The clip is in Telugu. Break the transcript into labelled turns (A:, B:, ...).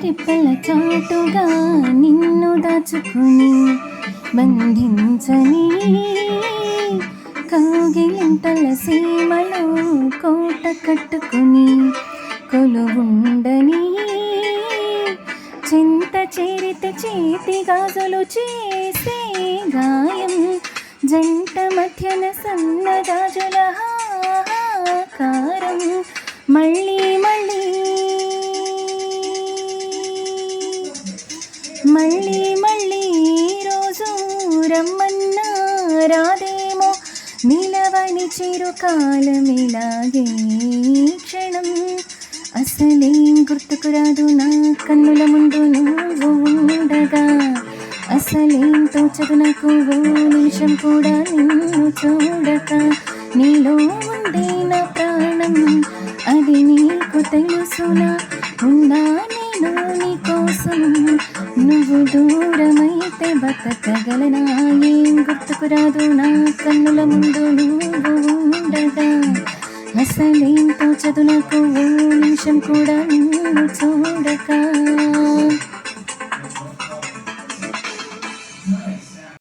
A: రెప్పల చాటుగా నిన్ను దాచుకుని బంధించని కౌగిలింతల సీమలో కోట కట్టుకుని కొలువుండని చింత చేరిత చేతి గాజులు చేసే గాయం జంట మధ్యన సన్నగాజుల హాహాకారం మళ్ళీ మళ్ళీ మళ్ళీ మళ్ళీ రోజు రమ్మన్నా రాదేమో నిలవని చిరుకాలమిలాగే క్షణం అసలేం గుర్తుకు రాదు నా కన్నుల ముందు నువ్వు ఉండగా అసలేం తోచదు నాకు ఓ నిమిషం కూడా నిన్ను చూడక నీలో ఉండే నా ప్రాణం అది నీకు తెలుసునా ఉన్నా నేను నీ కోసం నువ్వు దూరమైతే బతకగలనా ఏం గుర్తుకు రాదు నా కన్నుల ముందు నువ్వు ఉండగా అసలేం తోచదు నాకు ఓ నిమిషం కూడా నిన్ను చూడక